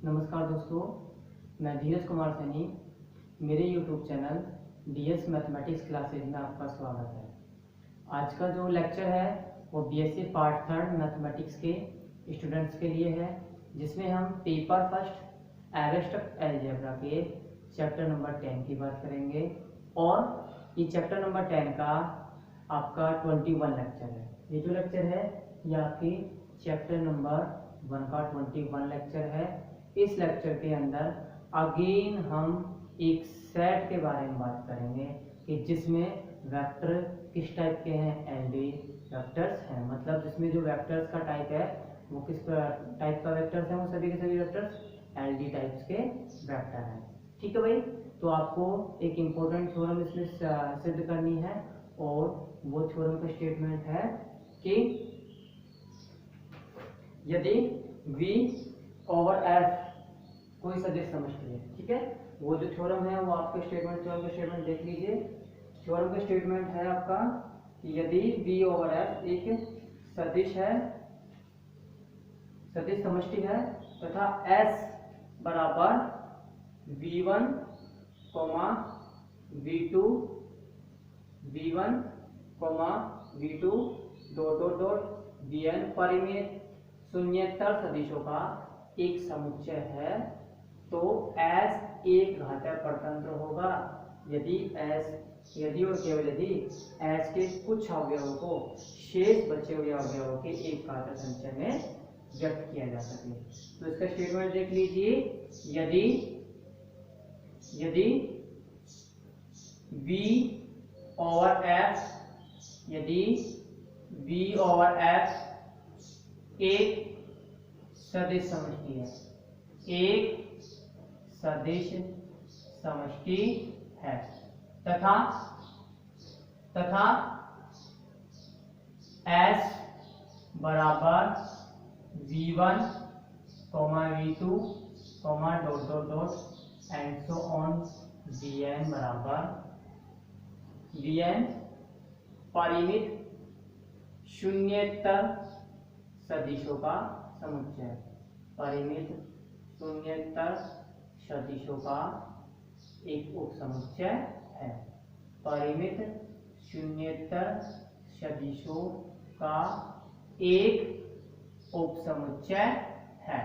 नमस्कार दोस्तों, मैं धीरज कुमार सैनी। मेरे YouTube channel DS mathematics classes में आपका स्वागत है। आज का जो लेक्चर है वो BSc पार्ट 3 मैथमेटिक्स के स्टूडेंट्स के लिए है, जिसमें हम पेपर फर्स्ट एब्स्ट्रैक्ट अलजेब्रा के चैप्टर नंबर 10 की बात करेंगे। और ये चैप्टर नंबर 10 का आपका 21 लेक्चर है। ये जो लेक्चर है ये आपकी चैप्टर नंबर 1 का 21 लेक्चर है। इस लेक्चर के अंदर अगेन हम एक सेट के बारे में बात करेंगे कि जिसमें वेक्टर किस टाइप के हैं, एलडी वेक्टर्स हैं। मतलब जिसमें जो वेक्टर्स का टाइप है वो किस टाइप का वेक्टर्स हैं, वो सभी के सभी वेक्टर्स एलडी टाइप्स के वेक्टर हैं। ठीक है भाई, तो आपको एक इम्पोर्टेंट थ्योरम इसमें सिद्ध करनी है, और वो थ्योरम का स्टेटमेंट है कि यदि V ओवर F कोई सदिश समष्टि है। ठीक है, वो जो थ्योरम है वो आपके थ्योरम का स्टेटमेंट देख लीजिए। थ्योरम का स्टेटमेंट है आपका कि यदि V ओवर F एक सदिश है, सदिश समष्टि है, तथा S बराबर V1, V2, V1, V2 Vn परिमित शून्येतर सदिशों का एक समुच्चय है, तो S एक घातीय परतंत्र होगा यदि और केवल यदि S के कुछ अवयवों को शेष बचे हुए अवयवों के एक घातीय संचय में व्यक्त किया जा सके। तो इसका स्टेटमेंट देख लीजिए। यदि V ओवर F एक सदिश समष्टि है, एक सदिश समष्टि है, तथा S बराबर V1, V2, and so on Vn बराबर Vn परिमित शून्येतर सदिशों का समुच्चय, परिमित शून्येतर सदिशों का एक उपसमुच्चय है। परिमित शून्येतर सदिशों का एक उपसमुच्चय है,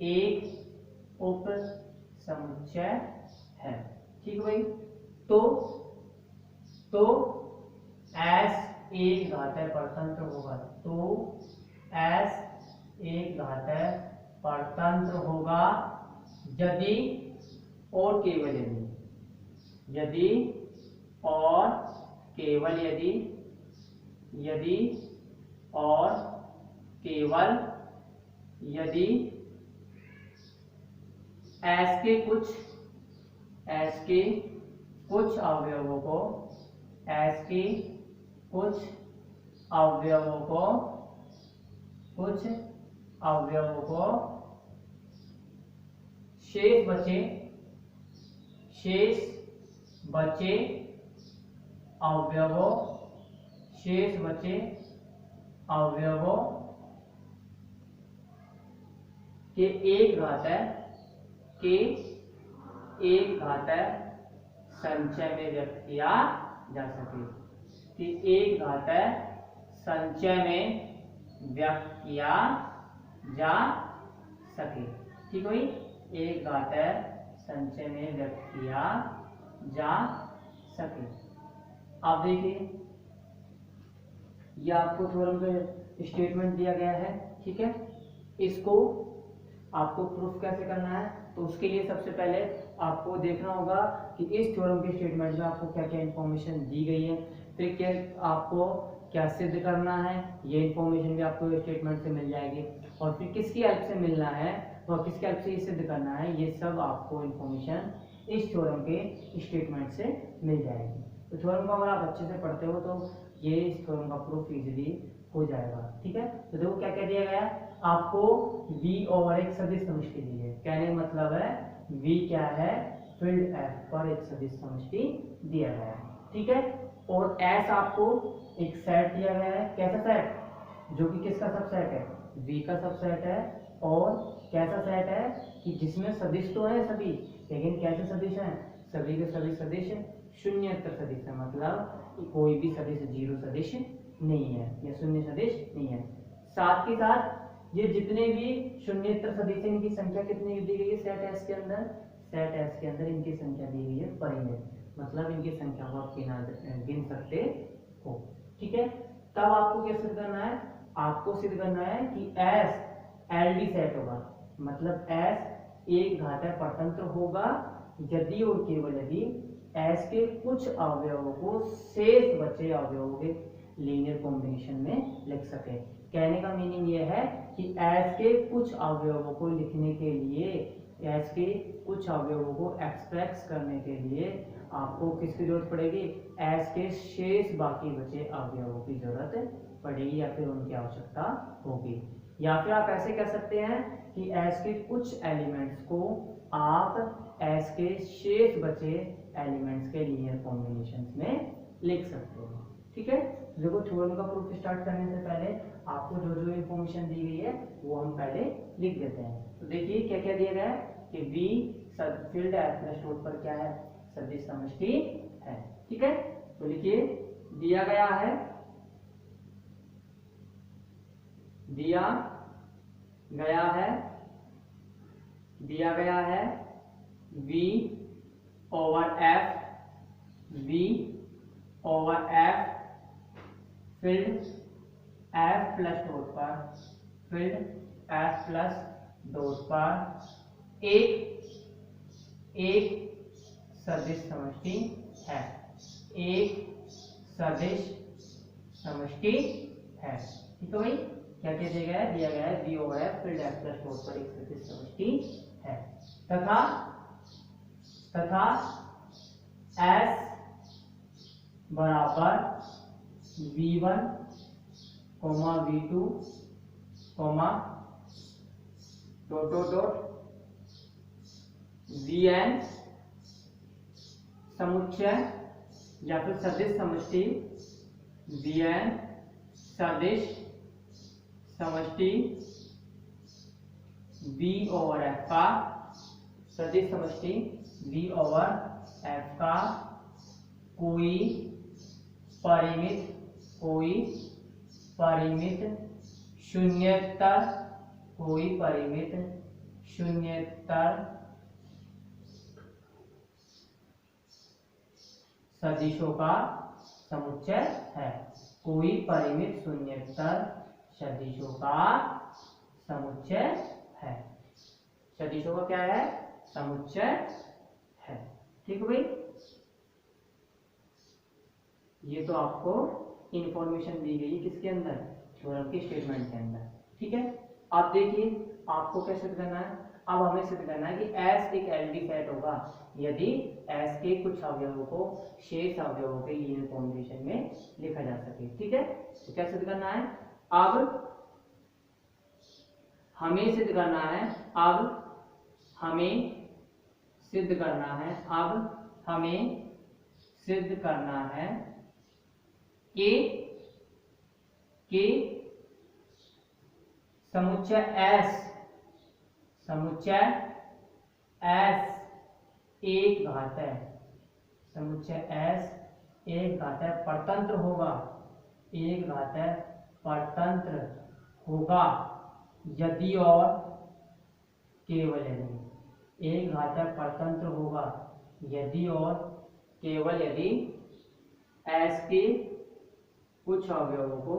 एक उपसमुच्चय है। ठीक भाई, तो S एक घातीय परतंत्र होगा, तो S एक घातीय परतंत्र होगा यदि और केवल यदि और केवल यदि S के कुछ अवयवों को शेष बचे अवयवों के एक घातीय संचय में व्यक्त किया जा सके, कि एक घातीय संचय में व्यक्त किया जा सके। ठीक है, एक घातीय संचय में व्यक्त किया जा सके। आप देखिए, यह आपको थ्योरम का स्टेटमेंट दिया गया है। ठीक है, इसको आपको प्रूफ कैसे करना है, तो उसके लिए सबसे पहले आपको देखना होगा कि इस थ्योरम के स्टेटमेंट में आपको क्या क्या इंफॉर्मेशन दी गई है, फिर क्या आपको क्या सिद्ध करना है, ये इंफॉर्मेशन भी आपको स्टेटमेंट से मिल जाएगी, और फिर किसकी हेल्प से मिलना है, तो किसकी हेल्प से ये सिद्ध करना है, ये सब आपको इंफॉर्मेशन इस थ्योरम के स्टेटमेंट से मिल जाएगी। तो थ्योरम को अगर आप अच्छे से पढ़ते हो तो ये इस थ्योरम का प्रूफ इजीली हो जाएगा। ठीक है, तो देखो क्या क्या दिया गया, आपको V ओवर एक सदिश समष्टि दी है। कहने का मतलब है V क्या है, फील्ड F पर एक सदिश समष्टि दिया गया है। ठीक है, और S आपको एक सेट दिया गया है। कैसा सेट, जो कि किसका सबसेट है, V का सबसेट है, और कैसा सेट है कि जिसमें सदिश तो है सभी, लेकिन कैसे सदिश हैं, सभी के सभी सदिश शून्येतर सदिश है, मतलब कोई भी सदिश जीरो सदिश नहीं है या शून्य सदिश नहीं है। साथ ही साथ ये जितने भी शून्येतर सदिश हैं इनकी संख्या कितनी दी गई है सेट एस के अंदर, सेट एस के अंदर इनकी संख्या दी गई है परिमित, मतलब इनकी संख्या को आप गिन सकते हो। ठीक है, तब आपको क्या सिद्ध करना है, आपको सिद्ध करना है कि एस एलडी सेट होगा, मतलब एस एक घातांक परतंत्र होगा यदि और केवल यदि एस के कुछ अवयवों को शेष बचे अवयवों के लीनियर कॉम्बिनेशन में लिख सके। कहने का मीनिंग ये है कि एस के कुछ अवयवों को लिखने के लिए, एस के कुछ अवयवों को एक्सप्रेस करने के लिए आपको किसकी जरूरत पड़ेगी, एस के शेष बाकी बचे अवयवों की जरूरत पड़ेगी या फिर उनकी आवश्यकता होगी। या फिर आप ऐसे कह सकते हैं कि एस के कुछ एलिमेंट्स को आप एस के शेष बचे एलिमेंट्स के लीनियर कॉम्बिनेशंस में लिख सकते हो। ठीक है, देखो थ्योरम का प्रूफ स्टार्ट करने से पहले आपको जो जो इंफॉर्मेशन दी गई है वो हम पहले लिख देते हैं। तो देखिए क्या क्या दिया गया है कि V फील्ड एफ नोड पर क्या है, सदिश समष्टि है। ठीक है, तो लिखिए दिया गया है, दिया गया है V over F, V over F field F plus dot पर, फील्ड F प्लस डॉट पर एक सदिश समष्टि है, एक सदिश समष्टि है। ठीक है भाई, क्या क्या दिया गया है, दिया गया है V over F field F plus dot पर एक सदिश समष्टि है तथा S बराबर V1 V2 dot dot dot Vn समुच्चय या फिर सदिश समष्टि, Vn सदिश समष्टि V ओवर F का, सदिश समष्टि V ओवर F का कोई परिमित शून्येतर सदिशों का समुच्चय है, कोई परिमित शून्येतर सदिशों का समुच्चय है, सदिशों का क्या है, समुच्चय है। ठीक है भाई, ये तो आपको इंफॉर्मेशन दी गई है किसके अंदर, थ्योरम के स्टेटमेंट के अंदर। ठीक है, अब देखिए आपको क्या सिद्ध करना है, अब हमें सिद्ध करना है कि S एक एलडी सेट होगा यदि S के कुछ अवयवों को शेष अवयवों के लीनियर कॉम्बिनेशन में लिखा जा सके। ठीक है, तो क्या सिद्ध करना है, अब हमें सिद्ध करना है, कि समुच्चय S एक घातांक परतंत्र होगा यदि और केवल यदि, एक घातांक परतंत्र होगा यदि और केवल यदि S के कुछ अवयवों को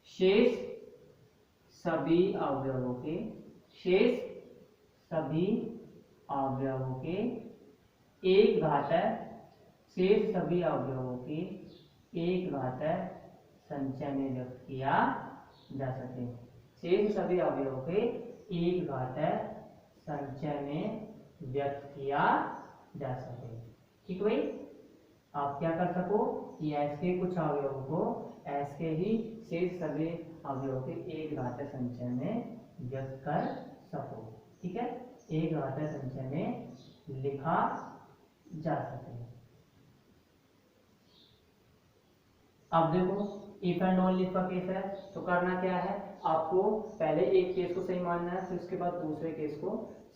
शेष सभी अवयवों के एक घातांक संचय में व्यक्त किया जा सके, शेष सभी अवयवों के एक घातांक संचय में व्यक्त किया जा सके। ठीक है भाई, आप क्या कर सको कि S के कुछ अवयवों को S के ही शेष सभी अवयवों के एक घातांक संचय में व्यक्त कर सको। ठीक है, एक घातांक संचय में लिखा जा सके। अब देखो इफ एंड ओनली का केस है, तो करना क्या है, आपको पहले एक केस को सही मानना है, फिर उसके बाद दूसरे केस को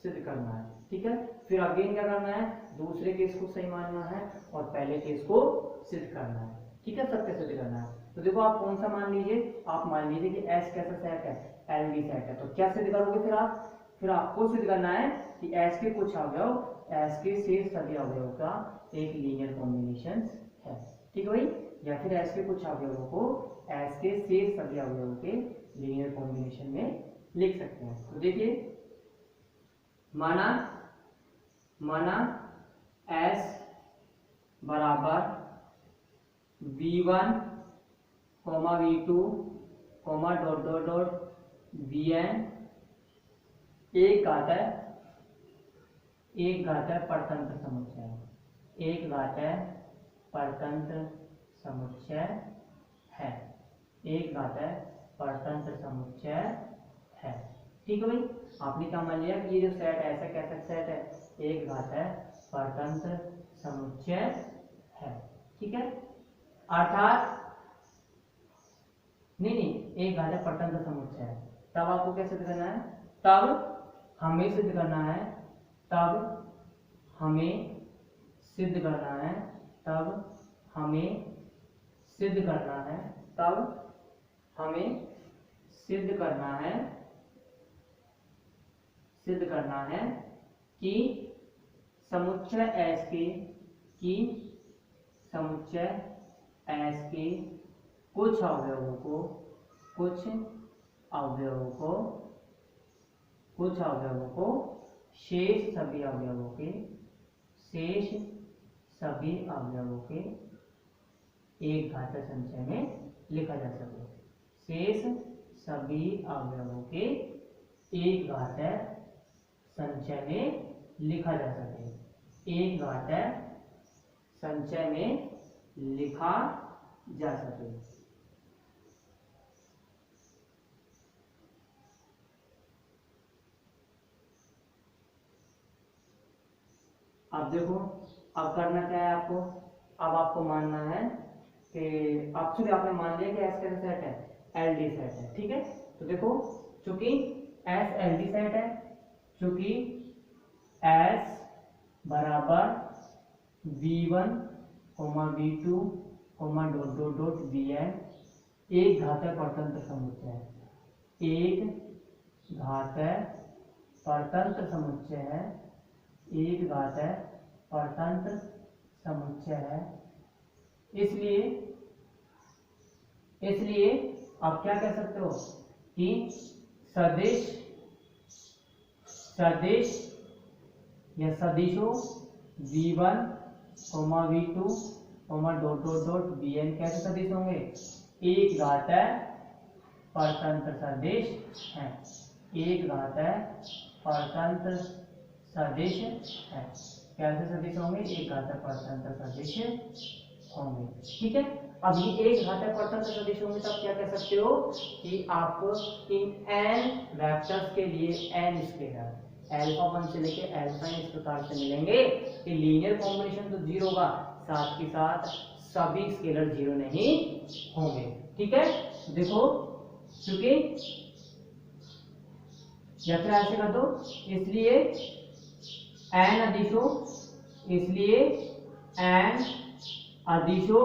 सिद्ध करना है, ठीक है। फिर अगेन क्या करना है, दूसरे केस को सही मानना है और पहले केस को सिद्ध करना है, ठीक है, सत्य सिद्ध करना है। तो देखो आप कौन सा मान लीजिए, आप मान लीजिए कि एस कैसा सेट है, एलडी सेट है, तो क्या सिद्ध करोगे फिर आपको सिद्ध करना है कि एस के कुछ अवयव एस के शेष सभी अवयवों का एक लीनियर कॉम्बिनेशन है, ठीक है भाई, या फिर एस के कुछ अवयवों को एस के शेष सभी अवयवों के लीनियर कॉम्बिनेशन में लिख सकते हैं। तो देखिए माना एस बराबर v1 v2 dot dot dot vn एक घात है परतंत्र समुच्चय, एक घात है परतंत्र समुच्चय है, एक घात है परतंत्र समुच्चय है, ठीक है भाई। आपने क्या मान लिया कि ये जो सेट है ऐसा कैसा सेट है, एक घात है परतंत्र समुच्चय है, ठीक है। अर्थात नहीं एक घात है परतंत्र समुच्चय है, तब आपको क्या सिद्ध करना है, तब हमें सिद्ध करना है, तब हमें सिद्ध करना है, तब हमें सिद्ध करना है, तब हमें सिद्ध करना है, सिद्ध करना है कि समुच्चय एस के, कि समुच्चय एस के कुछ अवयवों को शेष सभी अवयवों के एक घात संचय में लिखा जा सके, शेष सभी अवयवों के एक घात संचय में लिखा जा सके, एक घात संचय में लिखा जा सके। अब देखो अब करना क्या है आपको, अब आपको मानना है कि एक्चुअली आपने मान लिया कि एस कैसा सेट है, एलडी सेट है, ठीक है। तो देखो चूंकि एस एलडी सेट है, चूंकि एस बराबर v1 v2 dot dot dot vn एक घात परतंत्र समुच्चय है, एक घात परतंत्र समुच्चय है, एक घात परतंत्र समुच्चय है। इसलिए आप क्या कह सकते हो कि सदिश या सदिशों v1 v2 dot dot dot vn कैसे सदिश होंगे, एक घात परतंत्र सदिश है, एक घात परतंत्र सदिश है, कैसे सदिश होंगे, एक घात परतंत्र सदिश होंगे, ठीक है। अब ये एक घात परतंत्र सदिश होंगे तब क्या कह सकते हो कि आप इन n वेक्टर्स के लिए n स्केलर अल्फा 1 से लेके अल्फा n इस प्रकार से मिलेंगे कि लीनियर कॉम्बिनेशन तो 0 होगा, साथ के साथ सभी स्केलर 0 नहीं होंगे, ठीक है। देखो चूंकि या फिर ऐसे कर दो, इसलिए n अदिशो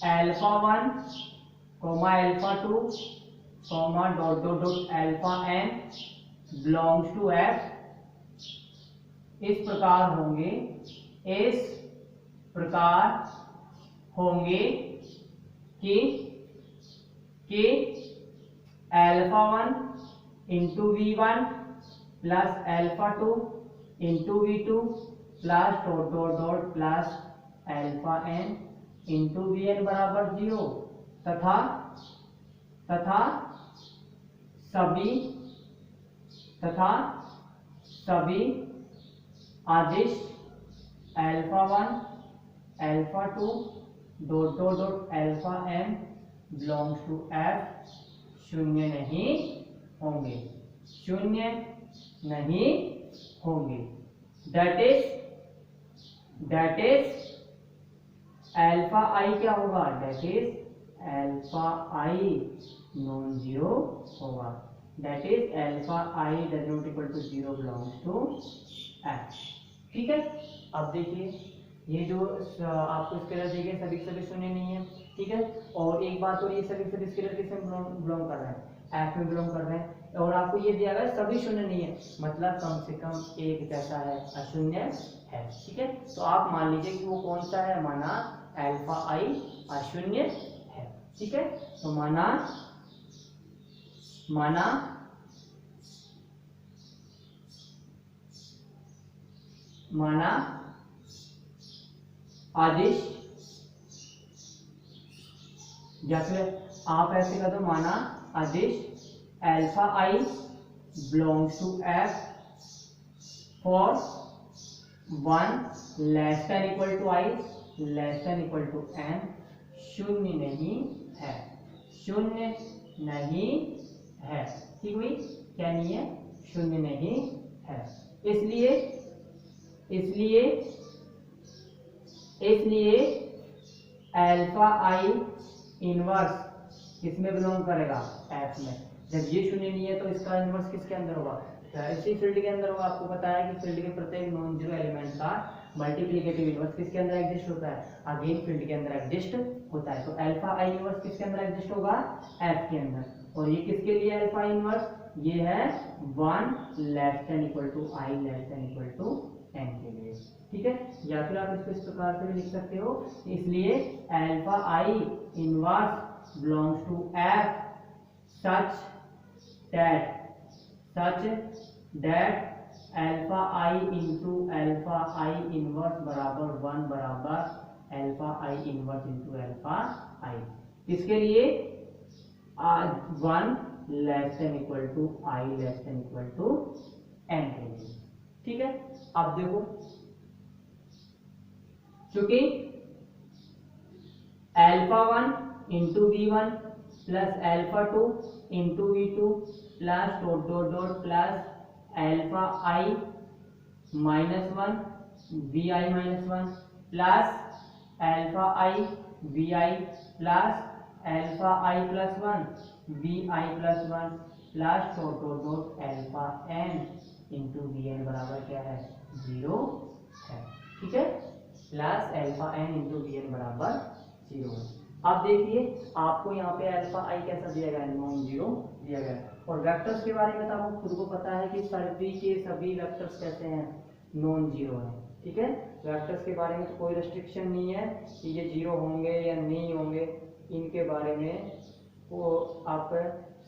alpha 1 alpha 2 dot dot dot alpha n belongs to f इस प्रकार होंगे कि alpha 1 into v1 plus alpha 2 into v2 plus dot dot dot plus alpha n into vn बराबर 0 तथा सभी आदिश alpha 1 alpha 2 dot dot dot alpha n belongs to f शून्य नहीं होंगे, दैट इज अल्फा i क्या होगा, that is alpha I non zero होगा, that is alpha I does not equal to zero belongs to F. ठीक है, अब देखिए ये जो आपको स्केलर दिए गए सभी सभी शून्य नहीं है। ठीक है, और एक बात और, ये सभी स्केलर किसमें बिलोंग कर रहे हैं, एफ में बिलोंग कर रहे हैं, और आपको ये दिया गया सभी शून्य नहीं है, मतलब कम से कम एक कैसा है, अशून्य है। ठीक है, तो आप मान लीजिए कि वो कौन सा है, माना अल्फा आई अशून्य है। ठीक है, तो माना आदिश, या फिर आप ऐसे कर दो, माना आदिश alpha I belongs to F for 1 less than equal to I less than equal to N, शून्य नहीं है, शून्य नहीं है। ठीक हुई, क्या नहीं है, शून्य नहीं है। इसलिए अल्फा आई इनवर्स किसमें बिलोंग करेगा, एफ में। जब ये शून्य नहीं है तो इसका इनवर्स किसके अंदर होगा, इसी फील्ड के अंदर होगा। आपको पता है कि फील्ड के प्रत्येक नॉन जीरो एलिमेंट का मल्टीप्लिकेटिव इनवर्स किसके अंदर एग्जिस्ट होता है, अगेन फील्ड के अंदर एग्जिस्ट होता है। तो अल्फा आई इनवर्स किसके अंदर एग्जिस्ट होगा, एफ के अंदर। और ये किसके लिए अल्फा इनवर्स, ये है 1 less than equal to I less than equal to N के लिए। ठीक है, या फिर आप इसको इस प्रकार से भी लिख सकते हो, इसलिए alpha I inverse belongs to F such that alpha I into alpha I inverse बराबर 1 बराबर alpha I inverse into alpha i. इसके लिए 1 less than equal to I less than equal to N के लिए। ठीक है, अब देखो, चूंकि alpha 1 into V1 plus alpha 2 into V2 plus dot dot dot plus alpha I minus 1 we I minus 1 plus alpha I V I plus alpha I plus 1 we I plus 1 plus dot dot dot alpha N into we N बराबर क्या है, 0 है। ठीक है, plus alpha N into we N बराबर 0 है। अब देखिए आपको यहाँ पे अल्फा आई कैसा दिया गया है, नॉन जीरो दिया गया है। और वेक्टर्स के बारे में तो आपको खुद को पता है कि सभी के सभी वेक्टर्स कैसे हैं, नॉन जीरो हैं। ठीक है, वेक्टर्स के बारे में तो कोई रेस्ट्रिक्शन नहीं है कि ये जीरो होंगे या नहीं होंगे, इनके बारे में वो आप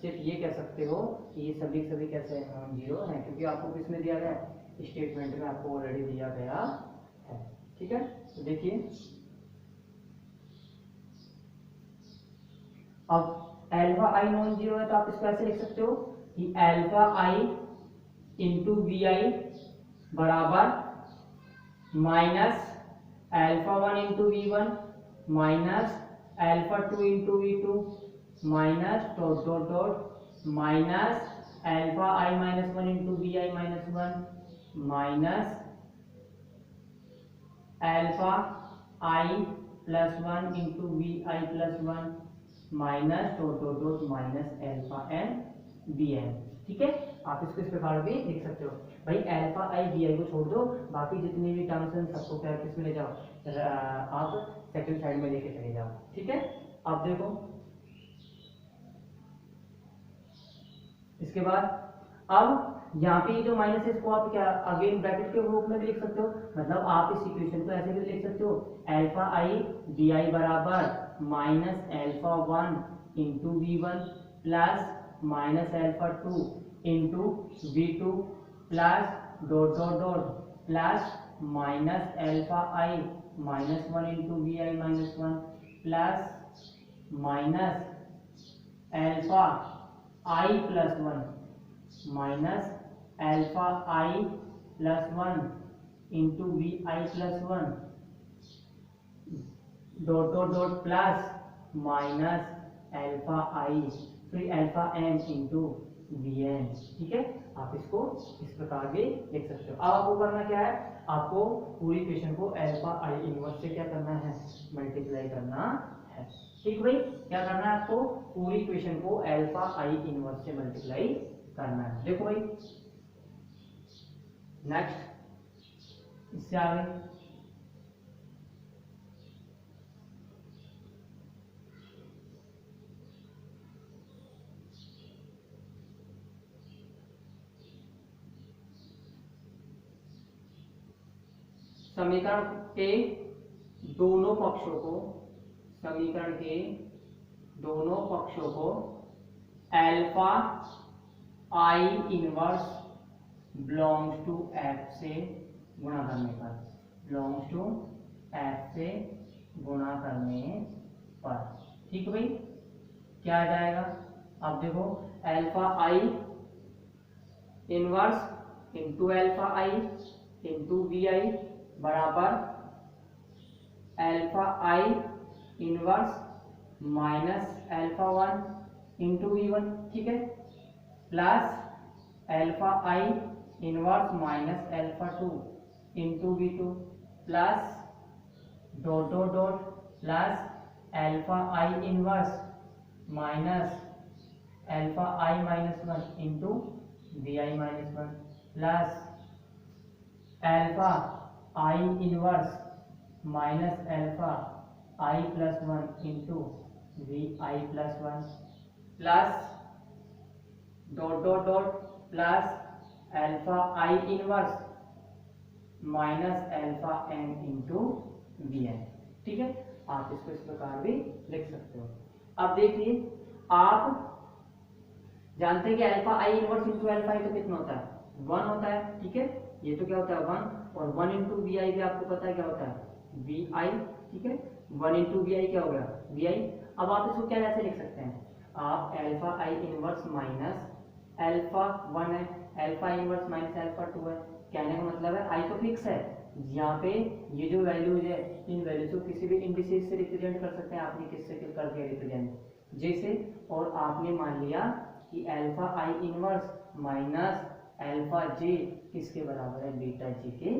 सिर्फ ये कह सकते हो कि ये सभी कैसे हैं, नॉन जीरो हैं, क्योंकि आपको किसमें दिया गया है, स्टेटमेंट में आपको ऑलरेडी दिया गया है। ठीक है, तो देखिए अब अल्फा आई नॉन जीरो है, तो आप इसको ऐसे लिख सकते हो कि अल्फा आई इंटू वी आई बराबर minus alpha 1 into V1 minus alpha 2 into V2 minus dot dot dot minus alpha I minus 1 into we I minus 1 minus alpha I plus 1 into we I plus 1 minus dot dot dot minus alpha N B N. ठीक है, आप इसको इस प्रकार भी लिख सकते हो। भाई अल्फा आई बी आई को छोड़ दो, बाकी जितने भी टर्म्स हैं सबको क्या किसमें ले जाओ, आप सेकंड साइड में लेके चले जाओ। ठीक है, अब देखो इसके बाद अब यहाँ पे जो माइनस है इसको आप क्या अगेन ब्रैकेट के रूप में भी लिख सकते हो, मतलब आप इस इक्वेशन को ऐसे भी लिख सकते हो, अल्फा आई बी आई बराबर minus alpha 1 into V1 plus minus alpha 2 into V2 plus dot dot dot plus minus alpha I minus 1 into we I minus 1 plus minus alpha I plus 1 minus alpha I plus 1 into we I plus 1 dot dot dot plus minus alpha i फिर alpha N into V N. ठीक है, आप इसको इस प्रकार भी लिख सकते हो। अब आपको करना क्या है, आपको पूरी इक्वेशन को अल्फा आई इनवर्स से क्या करना है, मल्टीप्लाई करना है। है। ठीक भाई, क्या करना है आपको, पूरी इक्वेशन को अल्फा आई इनवर्स से मल्टीप्लाई करना है। देखो भाई नेक्स्ट इससे आगे समीकरण के दोनों पक्षों को, समीकरण के दोनों पक्षों को alpha I inverse belongs to F से गुणा करने पर, बिलोंग्स टू एफ से गुणा करने पर, ठीक है भाई, क्या आ जाएगा, अब देखो alpha I inverse into alpha I into we आई बराबर अल्फा आई inverse minus alpha one into v one, ठीक है, plus alpha I inverse minus alpha two into v two plus dot dot dot plus alpha I inverse minus alpha I minus one into we I minus one plus alpha I inverse minus alpha I plus one into we I plus one plus dot dot dot plus alpha I inverse minus alpha N into V N, ठीक है, आप इसको इस प्रकार भी लिख सकते हो। अब देखिए आप जानते हैं कि alpha I inverse into alpha i तो कितना होता है, वन होता है, ठीक है, ये तो क्या होता है वन, और वन इंटू वी आई भी आपको पता है क्या होता है वी आई, ठीक है, वन इंटू वी आई क्या हो गया वी आई। अब आप इसको क्या ऐसे लिख सकते हैं, आप अल्फा आई इनवर्स माइनस अल्फा वन है, alpha inverse minus alpha two है, कहने का मतलब है आई तो फिक्स है, यहाँ पे ये जो वैल्यूज है इन वैल्यूज को किसी भी इंडिसेस से रिप्रेजेंट कर सकते हैं, आपने किससे कर दिया रिप्रेजेंट, जैसे, और आपने मान लिया कि अल्फा आई इनवर्स माइनस अल्फा जे किसके बराबर है, बीटा जी के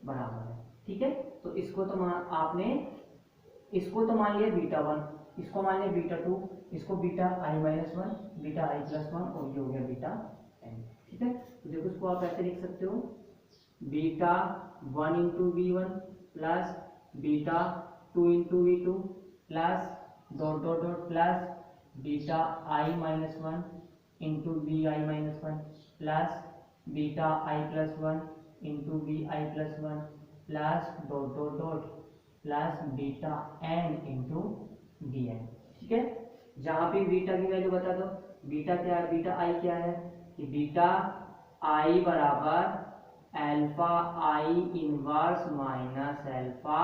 बराबर है, ठीक है, तो इसको तो आपने इसको तो मान लिया बीटा वन, इसको मान लिया बीटा टू, इसको beta i minus one, beta i plus one, और ये हो गया बीटा एन, ठीक है, तो देखो इसको आप ऐसे लिख सकते हो beta one into v one plus beta two into v two plus dot dot dot plus beta i minus one into we I minus one plus beta i plus one into we I plus one plus dot dot dot plus beta n into V N, ठीक है, जहां पे beta की value बता दो, beta क्या है, beta आई क्या है कि बीटा आई बराबर अल्फा आई इनवर्स माइनस अल्फा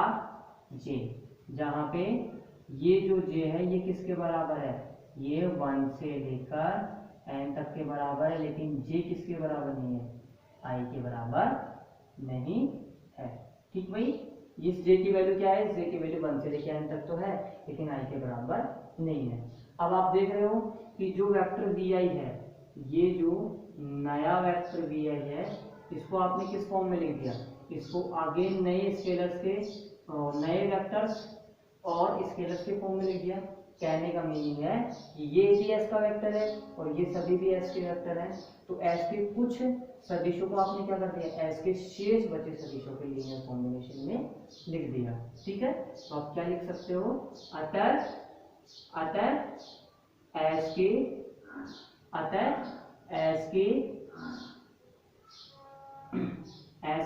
जे, जहां पे ये जो जे है ये किसके बराबर है, ये वन से लेकर एन तक के बराबर है, लेकिन जे किसके बराबर नहीं है, आई के बराबर नहीं है, ठीक भाई, इस जे की वैल्यू क्या है, जे की वैल्यू वन से लेकर एन तक तो है, लेकिन आई के बराबर नहीं है। अब आप देख रहे हो कि जो वेक्टर वी आई है, ये जो नया वेक्टर वी आई है, इसको आपने किस फॉर्म में लिख दिया, इसको आगे नए स्केलर्स के नए वेक्टर्स और स्केलर्स के फॉर्म में लिख दिया। कहने का मीनिंग है कि ये भी एस का वेक्टर है और ये सभी भी एस के वेक्टर हैं, तो एस के कुछ सदिशों को आपने क्या कर दिया, एस के शेष बचे सदिशों के लीनियर कॉम्बिनेशन में लिख दिया, ठीक है, तो आप क्या लिख सकते हो, अतः एस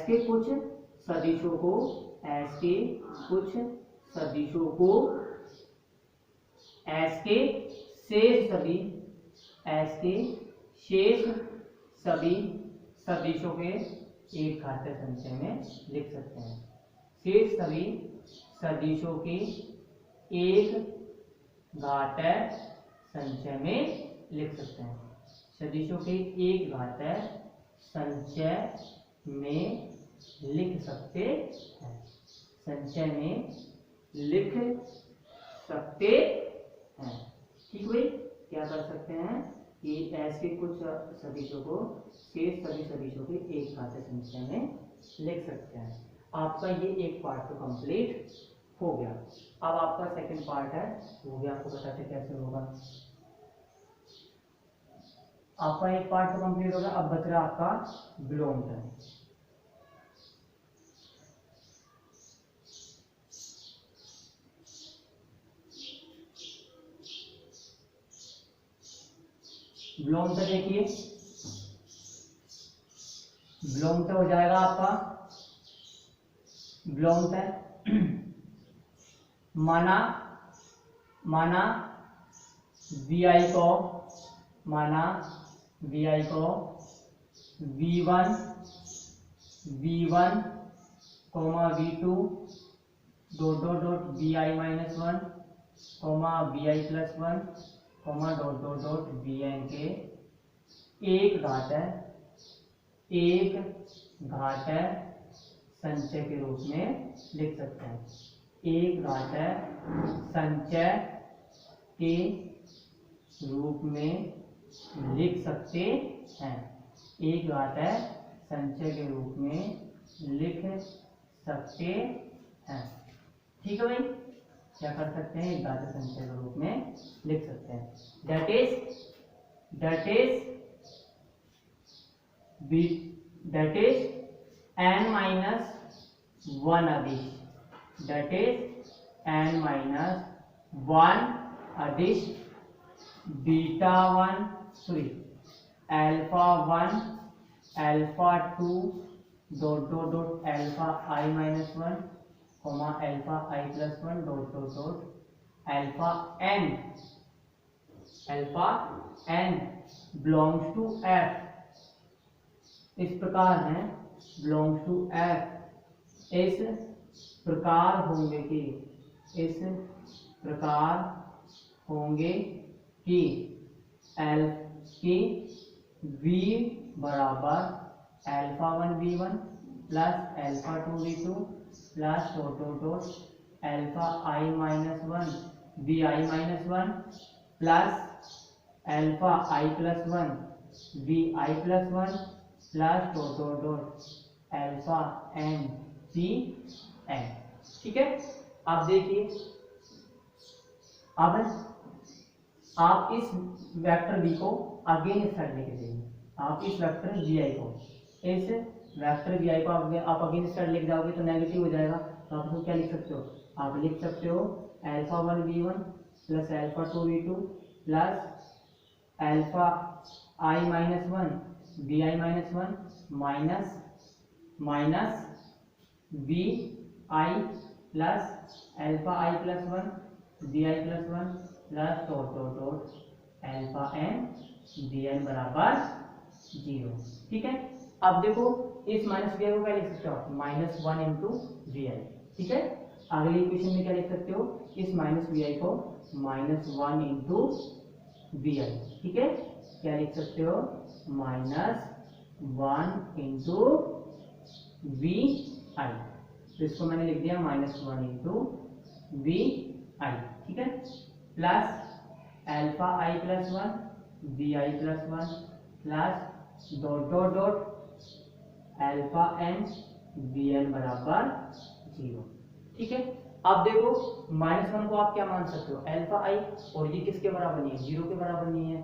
के कुछ सदिशों को, एस के कुछ सदिशों को एस के शेष सभी, एस के शेष सभी सदिशों के एक घातीय संचय में लिख सकते हैं, शेष सभी सदिशों के एक घातीय संचय में लिख सकते हैं, सदिशों के एक घातीय संचय में लिख सकते हैं, संचय में लिख सकते हैं, ठीक भाई, क्या कर सकते हैं कि एस के कुछ सदिशों को शेष सभी सदिशों के एक घातीय संचय में लिख सकते हैं। आपका ये एक पार्ट तो कंप्लीट हो गया। अब आपका सेकंड पार्ट है, वो भी आपको बताते कैसे होगा। आपका एक पार्ट तो कंप्लीट हो गया, अब बच रहा आपका विलोम टर्म। विलोम टर्म देखिए, विलोम टर्म हो जाएगा आपका विलोम टर्म माना vi को v1 v2 dot dot dot vi minus 1 vi plus 1 dot dot dot vn के एक घात है संचय के रूप में लिख सकते हैं। एक घात है संचय के रूप में लिख सकते हैं। एक घात है संचय के रूप में लिख सकते हैं। ठीक है भाई, क्या कर सकते हैं, एक घात संचय के रूप में लिख सकते हैं। दैट इज n माइनस 1 अदिश, दैट इज n माइनस 1 अदिश beta 1 sorry alpha 1 alpha 2 dot dot dot alpha I minus 1 alpha I plus 1 dot dot dot alpha n belongs to f। इस प्रकार है बिलोंग्स टू f, इस प्रकार होंगे कि v बराबर alpha 1 v1 plus alpha 2 v2 plus dot dot dot alpha I minus 1 vi minus 1 plus alpha I plus 1 vi plus 1 plus dot dot dot alpha n v n। ठीक है, आप देखिए, अब आप इस वेक्टर v को against side लेके जाइए। आप इस वेक्टर vi को आप अगेंस्ट साइड लेके जाओगे तो नेगेटिव हो जाएगा। तो आप इसको क्या लिख सकते हो, आप लिख सकते हो alpha 1 v1 plus alpha 2 v2 plus alpha I minus 1 vi minus 1 minus vi plus alpha I plus 1 vi plus 1 plus dot dot dot alpha n vn बराबर 0। ठीक है, अब देखो इस माइनस vi को क्या लिख सकते हो, माइनस 1 इंटू vi। ठीक है, अगली इक्वेशन में क्या लिख सकते हो, इस माइनस vi को माइनस 1 इंटू vi। ठीक है, क्या लिख सकते हो, माइनस 1 इंटू vi। तो इसको मैंने लिख दिया माइनस 1 इंटू vi। ठीक है, plus alpha I plus 1 vi plus 1 plus dot dot dot alpha n vn बराबर 0। ठीक है, अब देखो माइनस 1 को आप क्या मान सकते हो, अल्फा I, और ये किसके बराबर नहीं है, 0 के बराबर नहीं है,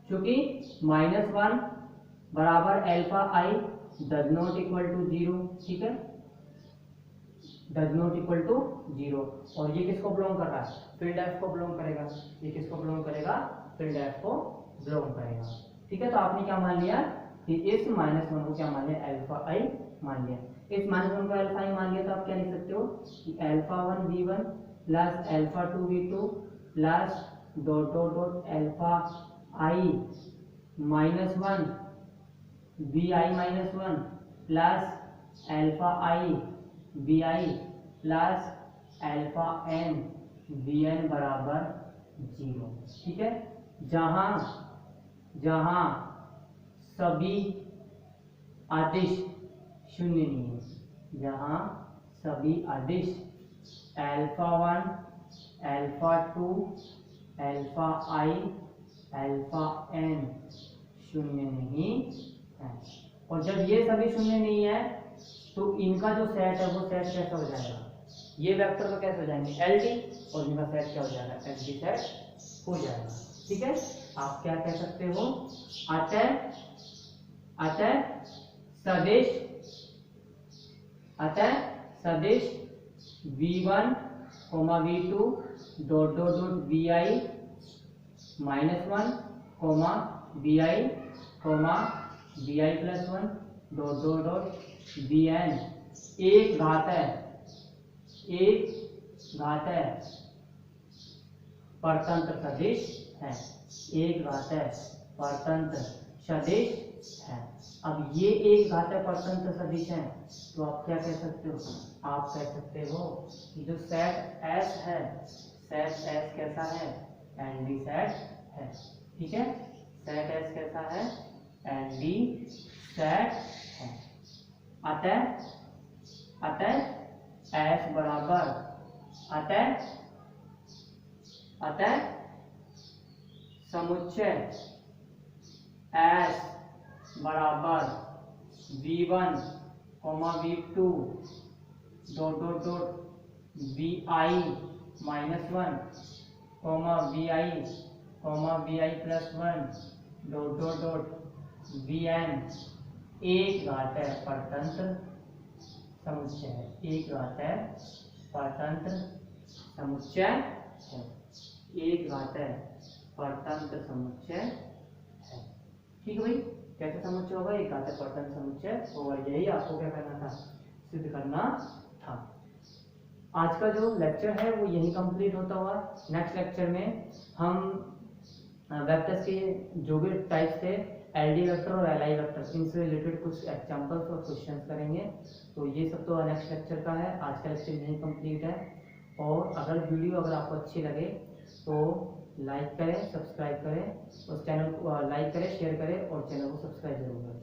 क्योंकि माइनस 1 बराबर alpha I does not equal to 0। ठीक है, डज नॉट इक्वल टू 0, और ये किसको बिलोंग कर रहा है, फील्ड f को बिलोंग करेगा। ये किसको बिलोंग करेगा, फील्ड f को बिलोंग करेगा। ठीक है, तो आपने क्या मान लिया कि इस माइनस 1 को क्या मान लिया, अल्फा I मान लिया। इस माइनस 1 को अल्फा I मान लिया, तो आप क्या लिख सकते हो कि alpha 1 v1 plus alpha 2 v2 plus dot dot dot alpha I minus 1 vi minus 1 plus alpha I vi plus alpha n vn बराबर 0। ठीक है, जहां सभी अदिश शून्य नहीं है, जहां सभी अदिश alpha 1 alpha 2 alpha I alpha n शून्य नहीं है। और जब ये सभी शून्य नहीं है तो इनका जो सेट है वो सेट कैसा हो जाएगा, ये वेक्टर तो कैसे हो जाएंगे एलडी, और इनका सेट क्या हो जाएगा एलडी सेट हो जाएगा। ठीक है, आप क्या कह सकते हो, अतः सदिश v1 v2 dot dot dot vi -1 vi plus 1 dot dot dot vn एक घात है परतंत्र सदिश है, एक घात है परतंत्र सदिश है। अब ये एक घात है परतंत्र सदिश है, तो आप क्या कह सकते हो, आप कह सकते हो कि जो सेट S है, सेट S कैसा है एनडी सेट है। ठीक है, सेट S कैसा है एनडी सेट है। अतः S बराबर अतः समुच्चय S बराबर v1 v2 dot dot dot vi -1 vi plus 1 dot dot dot vn एक घात है परतंत्र समुच्चय है, एक घात है परतंत्र समुच्चय है, एक घात है परतंत्र समुच्चय है। ठीक है भाई, कैसे समुच्चय होगा, एक घात है परतंत्र समुच्चय होगा, यही आपको क्या करना था, सिद्ध करना था। आज का जो लेक्चर है वो यही कंप्लीट होता हुआ, नेक्स्ट लेक्चर में हम वेक्टर्स के जो भी टाइप्स थे एलडी वेक्टर और एलआई वेक्टर, इनसे रिलेटेड कुछ एग्जांपल्स और क्वेश्चंस करेंगे। तो ये सब तो नेक्स्ट लेक्चर का है, आज का लेक्चर यही कंप्लीट है। और अगर वीडियो अगर आपको अच्छी लगे तो लाइक करें, सब्सक्राइब करें, उस चैनल को लाइक करें, शेयर करें और चैनल को सब्सक्राइब जरूर करें।